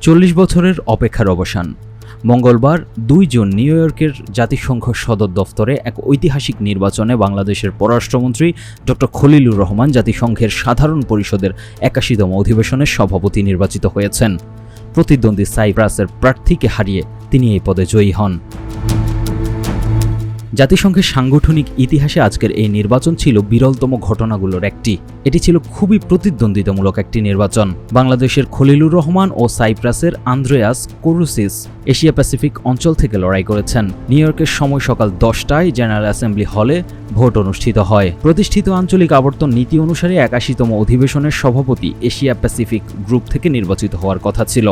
40 বছরের অপেক্ষার অবসান। মঙ্গলবার 2 জুন নিউ ইয়র্কের জাতিসংঘ সদর দফতরে এক ঐতিহাসিক নির্বাচনে বাংলাদেশের পররাষ্ট্রমন্ত্রী ড খলিলুর রহমান জাতিসংঘের সাধারণ পরিষদের 81তম অধিবেশনের সভাপতি নির্বাচিত হয়েছেন। প্রতিদ্বন্দ্বী সাইপ্রাসের প্রার্থীকে হারিয়ে তিনি এই পদে জয়ী হন। জাতিসংঘের সাংগঠনিক ইতিহাসে আজকের এই নির্বাচন ছিল বিরলতম ঘটনাগুলোর একটি। এটি ছিল খুবই প্রতিদ্বন্দ্বিতামূলক একটি নির্বাচন। বাংলাদেশের খলিলুর রহমান ও সাইপ্রাসের আন্দ্রেয়াস কোরুসিস এশিয়া প্যাসিফিক অঞ্চল থেকে লড়াই করেছেন। নিউ ইয়র্কের সময় সকাল 10টায় জেনারেল অ্যাসেম্বলি হলে ভোট অনুষ্ঠিত হয়। প্রতিষ্ঠিত আঞ্চলিক আবর্তন নীতি অনুসারে 81তম অধিবেশনের সভাপতি এশিয়া প্যাসিফিক গ্রুপ থেকে নির্বাচিত হওয়ার কথা ছিল।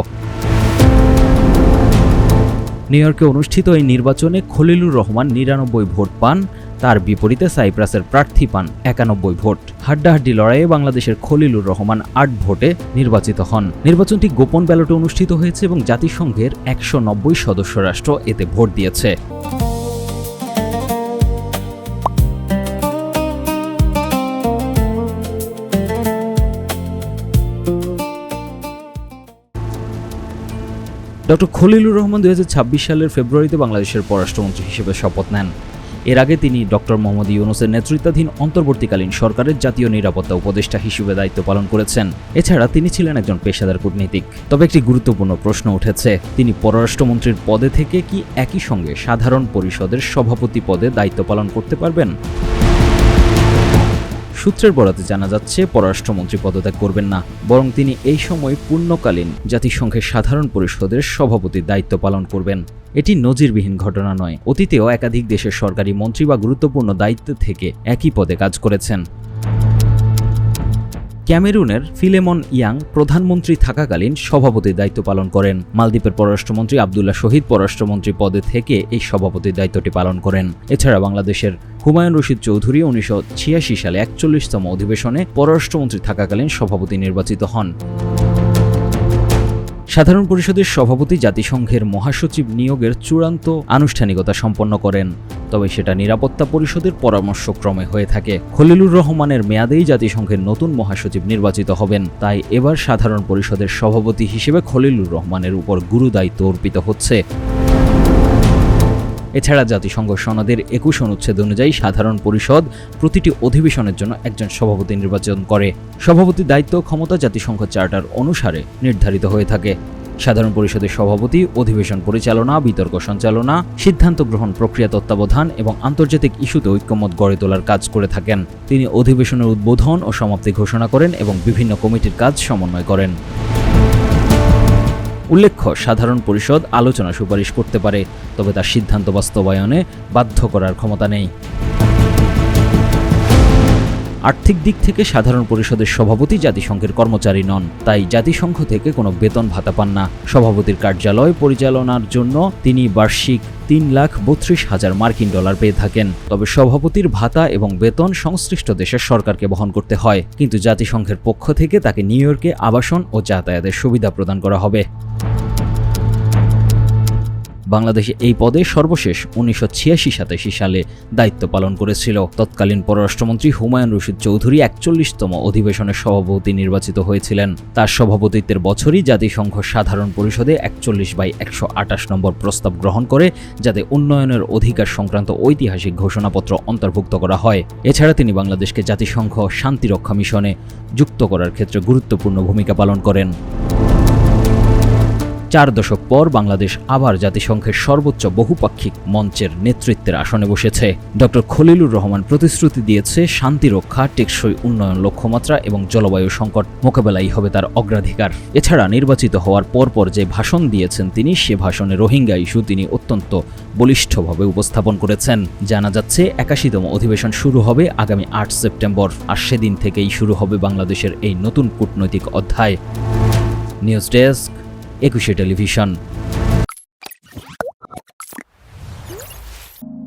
নিউ ইয়র্কে অনুষ্ঠিত এই নির্বাচনে খলিলুর রহমান 99 ভোট পান, তার বিপরীতে সাইপ্রাসের প্রার্থী পান 91 ভোট। হাড্ডাহাড্ডি লড়াইয়ে বাংলাদেশের খলিলুর রহমান 8 ভোটে নির্বাচিত হন। নির্বাচনটি গোপন ব্যালটে অনুষ্ঠিত হয়েছে এবং জাতিসংঘের 190 সদস্য রাষ্ট্র এতে ভোট দিয়েছে। ড খলিলুর রহমান 2026 সালের ফেব্রুয়ারিতে বাংলাদেশের পররাষ্ট্রমন্ত্রী হিসেবে শপথ নেন। এর আগে তিনি ড মোহাম্মদ ইউনূসের নেতৃত্বাধীন অন্তর্বর্তীকালীন সরকারের জাতীয় নিরাপত্তা উপদেষ্টা হিসেবে দায়িত্ব পালন করেছেন। এছাড়া তিনি ছিলেন একজন পেশাদার কূটনীতিক। তবে একটি গুরুত্বপূর্ণ প্রশ্ন উঠেছে, তিনি পররাষ্ট্রমন্ত্রীর পদে থেকে কি একই সঙ্গে সাধারণ পরিষদের সভাপতি পদে দায়িত্ব পালন করতে পারবেন? সূত্রের বরাতে জানা যাচ্ছে পররাষ্ট্রমন্ত্রী পদত্যাগ করবেন না, বরং তিনি এই সময় পূর্ণকালীন জাতিসংঘের সাধারণ পরিষদের সভাপতির দায়িত্ব পালন করবেন। এটি নজিরবিহীন ঘটনা নয়। অতীতেও একাধিক দেশের সরকারি মন্ত্রী বা গুরুত্বপূর্ণ দায়িত্ব থেকে একই পদে কাজ করেছেন। ক্যামেরুনের ফিলেমন ইয়াং প্রধানমন্ত্রী থাকাকালীন সভাপতির দায়িত্ব পালন করেন। মালদ্বীপের পররাষ্ট্রমন্ত্রী আবদুল্লাহ শহীদ পররাষ্ট্রমন্ত্রী পদে থেকে এই সভাপতির দায়িত্বটি পালন করেন। এছাড়া বাংলাদেশের হুমায়ুন রশিদ চৌধুরী 1986 সালে 41তম অধিবেশনে পররাষ্ট্রমন্ত্রী থাকাকালীন সভাপতি নির্বাচিত হন। সাধারণ পরিষদের সভাপতি জাতিসংঘের মহাসচিব নিয়োগের চূড়ান্ত আনুষ্ঠানিকতা সম্পন্ন করেন, তবে সেটা নিরাপত্তা পরিষদের পরামর্শক্রমে হয়ে থাকে। খলিলুর রহমানের মেয়াদেই জাতিসংঘের নতুন মহাসচিব নির্বাচিত হবেন, তাই এবার সাধারণ পরিষদের সভাপতি হিসেবে খলিলুর রহমানের উপর গুরু দায়িত্ব অর্পিত হচ্ছে। এছাড়া জাতিসংঘ সনদের 21 অনুচ্ছেদ অনুযায়ী সাধারণ পরিষদ প্রতিটি অধিবেশনের জন্য একজন সভাপতি নির্বাচন করে। সভাপতির দায়িত্ব ক্ষমতা জাতিসংঘ চার্টার অনুসারে নির্ধারিত হয়ে থাকে। সাধারণ পরিষদের সভাপতি অধিবেশন পরিচালনা, বিতর্ক সঞ্চালনা, সিদ্ধান্ত গ্রহণ প্রক্রিয়া তত্ত্বাবধান এবং আন্তর্জাতিক ইস্যুতে ঐক্যমত গড়ে তোলার কাজ করে থাকেন। তিনি অধিবেশনের উদ্বোধন ও সমাপ্তি ঘোষণা করেন এবং বিভিন্ন কমিটির কাজ সমন্বয় করেন। উল্লেখ্য, সাধারণ পরিষদ আলোচনা সুপারিশ করতে পারে, তবে তার সিদ্ধান্ত বাস্তবায়নে বাধ্য করার ক্ষমতা নেই। আর্থিক দিক থেকে সাধারণ পরিষদের সভাপতি জাতিসংঘের কর্মচারী নন, তাই জাতিসংঘ থেকে কোনো বেতন ভাতা পান না। সভাপতির কার্যালয় পরিচালনার জন্য তিনি বার্ষিক $3,32,000 মার্কিন পেয়ে থাকেন। তবে সভাপতির ভাতা এবং বেতন সংশ্লিষ্ট দেশের সরকারকে বহন করতে হয়, কিন্তু জাতিসংঘের পক্ষ থেকে তাকে নিউ ইয়র্কে আবাসন ও যাতায়াতের সুবিধা প্রদান করা হবে। বাংলাদেশে এই পদে সর্বশেষ 1986-87 সালে দায়িত্ব পালন করেছিল। তৎকালীন পররাষ্ট্রমন্ত্রী হুমায়ুন রশিদ চৌধুরী 41তম অধিবেশনের সভাপতি নির্বাচিত হয়েছিলেন। তার সভাপতিত্বের বছরই জাতিসংঘ সাধারণ পরিষদে 41/128 নম্বর প্রস্তাব গ্রহণ করে, যাতে উন্নয়নের অধিকার সংক্রান্ত ঐতিহাসিক ঘোষণাপত্র অন্তর্ভুক্ত করা হয়। এছাড়া তিনি বাংলাদেশকে জাতিসংঘ শান্তিরক্ষা মিশনে যুক্ত করার ক্ষেত্রে গুরুত্বপূর্ণ ভূমিকা পালন করেন। 4 দশক পর বাংলাদেশ আবার জাতিসংঘের সর্বোচ্চ বহুপাক্ষিক মঞ্চের নেতৃত্বের আসনে বসেছে। ড খলিলুর রহমান প্রতিশ্রুতি দিয়েছে, শান্তি রক্ষা, টেকসই উন্নয়ন লক্ষ্যমাত্রা এবং জলবায়ু সংকট মোকাবেলাই হবে তার অগ্রাধিকার। এছাড়া নির্বাচিত হওয়ার পরপর যে ভাষণ দিয়েছেন তিনি, সে ভাষণে রোহিঙ্গা ইস্যু তিনি অত্যন্ত বলিষ্ঠভাবে উপস্থাপন করেছেন। জানা যাচ্ছে 81তম অধিবেশন শুরু হবে আগামী 8 সেপ্টেম্বর, আর সেদিন থেকেই শুরু হবে বাংলাদেশের এই নতুন কূটনৈতিক অধ্যায়। News desk, 21 television.